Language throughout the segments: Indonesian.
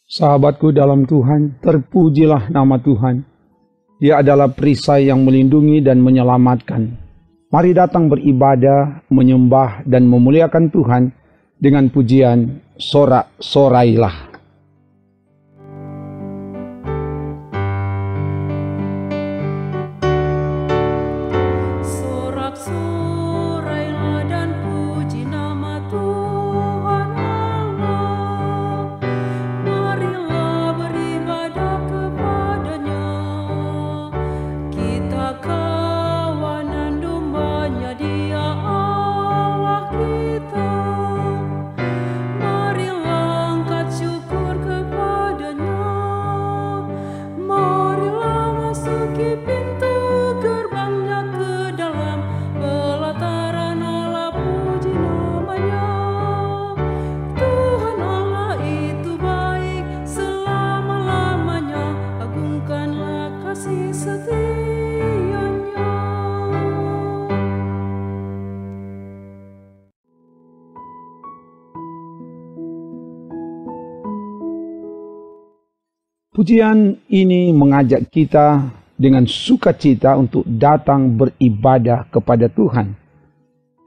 Sahabatku dalam Tuhan, terpujilah nama Tuhan. Dia adalah perisai yang melindungi dan menyelamatkan. Mari datang beribadah, menyembah dan memuliakan Tuhan dengan pujian sorak-sorailah. Pujian ini mengajak kita dengan sukacita untuk datang beribadah kepada Tuhan.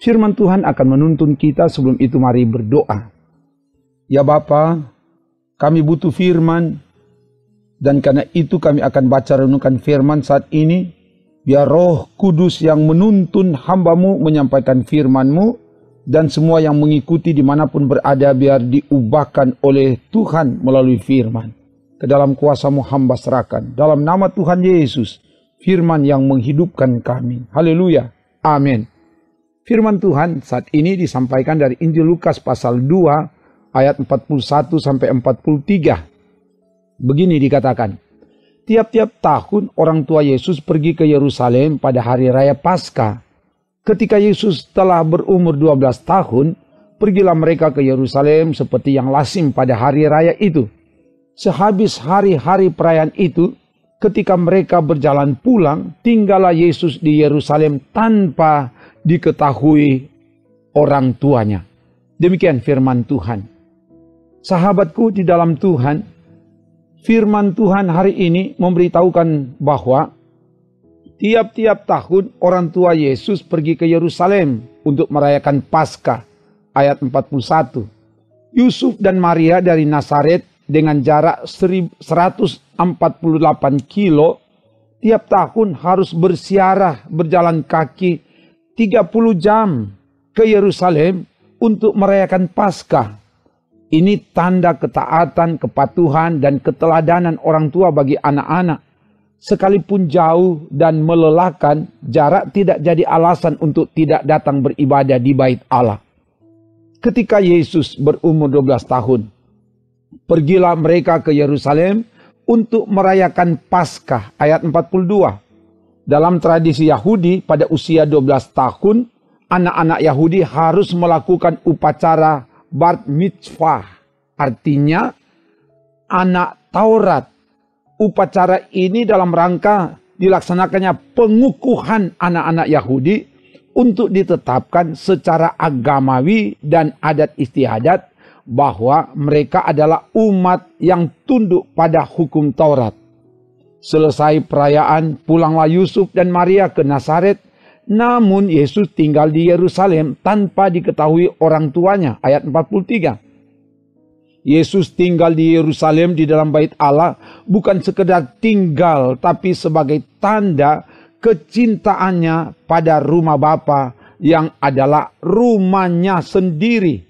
Firman Tuhan akan menuntun kita, sebelum itu mari berdoa. Ya Bapa, kami butuh firman, dan karena itu kami akan baca renungkan firman saat ini. Biar Roh Kudus yang menuntun hamba-Mu menyampaikan firman-Mu, dan semua yang mengikuti dimanapun berada biar diubahkan oleh Tuhan melalui firman. Ke dalam kuasa-Mu hamba serahkan. Dalam nama Tuhan Yesus, firman yang menghidupkan kami. Haleluya. Amin. Firman Tuhan saat ini disampaikan dari Injil Lukas pasal 2 ayat 41 sampai 43. Begini dikatakan. Tiap-tiap tahun orang tua Yesus pergi ke Yerusalem pada hari raya Paskah. Ketika Yesus telah berumur 12 tahun, pergilah mereka ke Yerusalem seperti yang lazim pada hari raya itu. Sehabis hari-hari perayaan itu, ketika mereka berjalan pulang, tinggallah Yesus di Yerusalem tanpa diketahui orang tuanya. Demikian firman Tuhan. Sahabatku di dalam Tuhan, firman Tuhan hari ini memberitahukan bahwa tiap-tiap tahun orang tua Yesus pergi ke Yerusalem untuk merayakan Paskah. Ayat 41. Yusuf dan Maria dari Nazaret dengan jarak 148 kilo, tiap tahun harus bersiarah berjalan kaki 30 jam ke Yerusalem untuk merayakan Paskah. Ini tanda ketaatan, kepatuhan, dan keteladanan orang tua bagi anak-anak. Sekalipun jauh dan melelahkan, jarak tidak jadi alasan untuk tidak datang beribadah di bait Allah. Ketika Yesus berumur 12 tahun, pergilah mereka ke Yerusalem untuk merayakan Paskah. Ayat 42. Dalam tradisi Yahudi, pada usia 12 tahun, anak-anak Yahudi harus melakukan upacara bar mitzvah. Artinya, anak Taurat. Upacara ini dalam rangka dilaksanakannya pengukuhan anak-anak Yahudi untuk ditetapkan secara agamawi dan adat istiadat bahwa mereka adalah umat yang tunduk pada hukum Taurat. Selesai perayaan, pulanglah Yusuf dan Maria ke Nazaret, namun Yesus tinggal di Yerusalem tanpa diketahui orang tuanya. Ayat 43. Yesus tinggal di Yerusalem di dalam bait Allah bukan sekedar tinggal, tapi sebagai tanda kecintaannya pada rumah Bapa yang adalah rumahnya sendiri.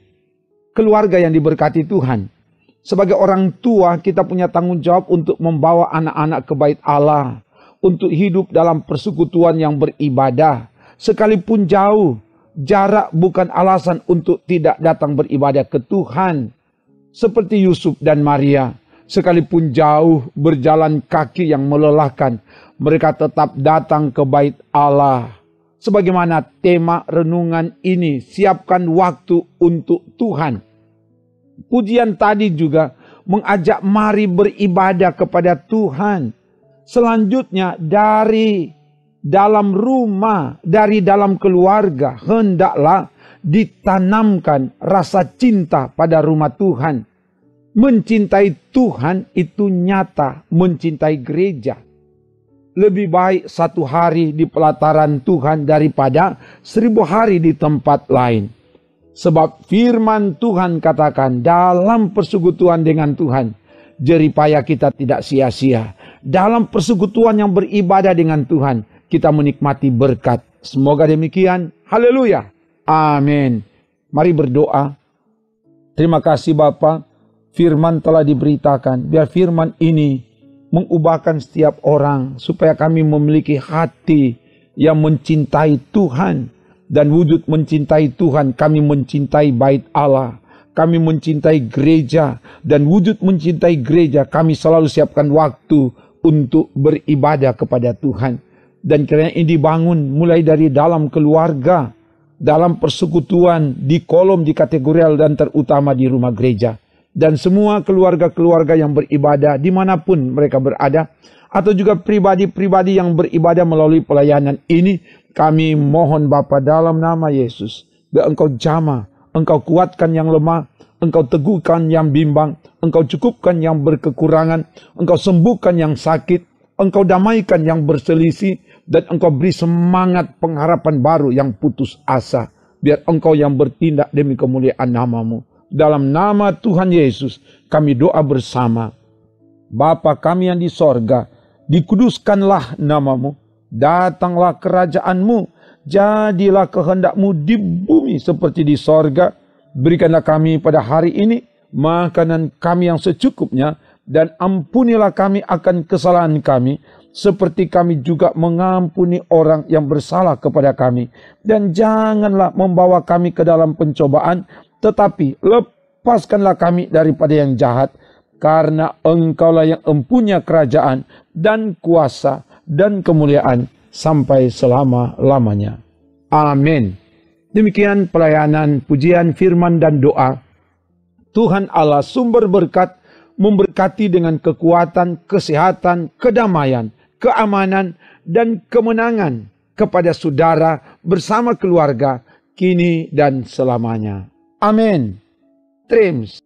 Keluarga yang diberkati Tuhan. Sebagai orang tua, kita punya tanggung jawab untuk membawa anak-anak ke bait Allah, untuk hidup dalam persekutuan yang beribadah. Sekalipun jauh, jarak bukan alasan untuk tidak datang beribadah ke Tuhan. Seperti Yusuf dan Maria, sekalipun jauh berjalan kaki yang melelahkan, mereka tetap datang ke bait Allah. Sebagaimana tema renungan ini, siapkan waktu untuk Tuhan. Pujian tadi juga mengajak mari beribadah kepada Tuhan. Selanjutnya dari dalam rumah, dari dalam keluarga, hendaklah ditanamkan rasa cinta pada rumah Tuhan. Mencintai Tuhan itu nyata, mencintai gereja. Lebih baik 1 hari di pelataran Tuhan daripada 1000 hari di tempat lain. Sebab firman Tuhan katakan dalam persekutuan dengan Tuhan, jeripaya kita tidak sia-sia. Dalam persekutuan yang beribadah dengan Tuhan, kita menikmati berkat. Semoga demikian. Haleluya. Amin. Mari berdoa. Terima kasih Bapa, firman telah diberitakan. Biar firman ini mengubahkan setiap orang supaya kami memiliki hati yang mencintai Tuhan. Dan wujud mencintai Tuhan, kami mencintai bait Allah, kami mencintai gereja. Dan wujud mencintai gereja, kami selalu siapkan waktu untuk beribadah kepada Tuhan. Dan kiranya ini dibangun mulai dari dalam keluarga, dalam persekutuan, di kolom, di kategorial, dan terutama di rumah gereja. Dan semua keluarga-keluarga yang beribadah dimanapun mereka berada, atau juga pribadi-pribadi yang beribadah melalui pelayanan ini, kami mohon Bapa dalam nama Yesus, biar Engkau jamah, Engkau kuatkan yang lemah, Engkau teguhkan yang bimbang, Engkau cukupkan yang berkekurangan, Engkau sembuhkan yang sakit, Engkau damaikan yang berselisih, dan Engkau beri semangat pengharapan baru yang putus asa. Biar Engkau yang bertindak demi kemuliaan nama-Mu. Dalam nama Tuhan Yesus kami doa bersama. Bapa kami yang di sorga, dikuduskanlah nama-Mu. Datanglah kerajaan-Mu, jadilah kehendak-Mu di bumi seperti di sorga. Berikanlah kami pada hari ini makanan kami yang secukupnya, dan ampunilah kami akan kesalahan kami, seperti kami juga mengampuni orang yang bersalah kepada kami. Dan janganlah membawa kami ke dalam pencobaan, tetapi lepaskanlah kami daripada yang jahat, karena Engkaulah yang empunya kerajaan dan kuasa dan kemuliaan sampai selama-lamanya. Amin. Demikian pelayanan pujian firman dan doa. Tuhan Allah sumber berkat memberkati dengan kekuatan, kesehatan, kedamaian, keamanan, dan kemenangan kepada saudara bersama keluarga kini dan selamanya. Amin. Trims.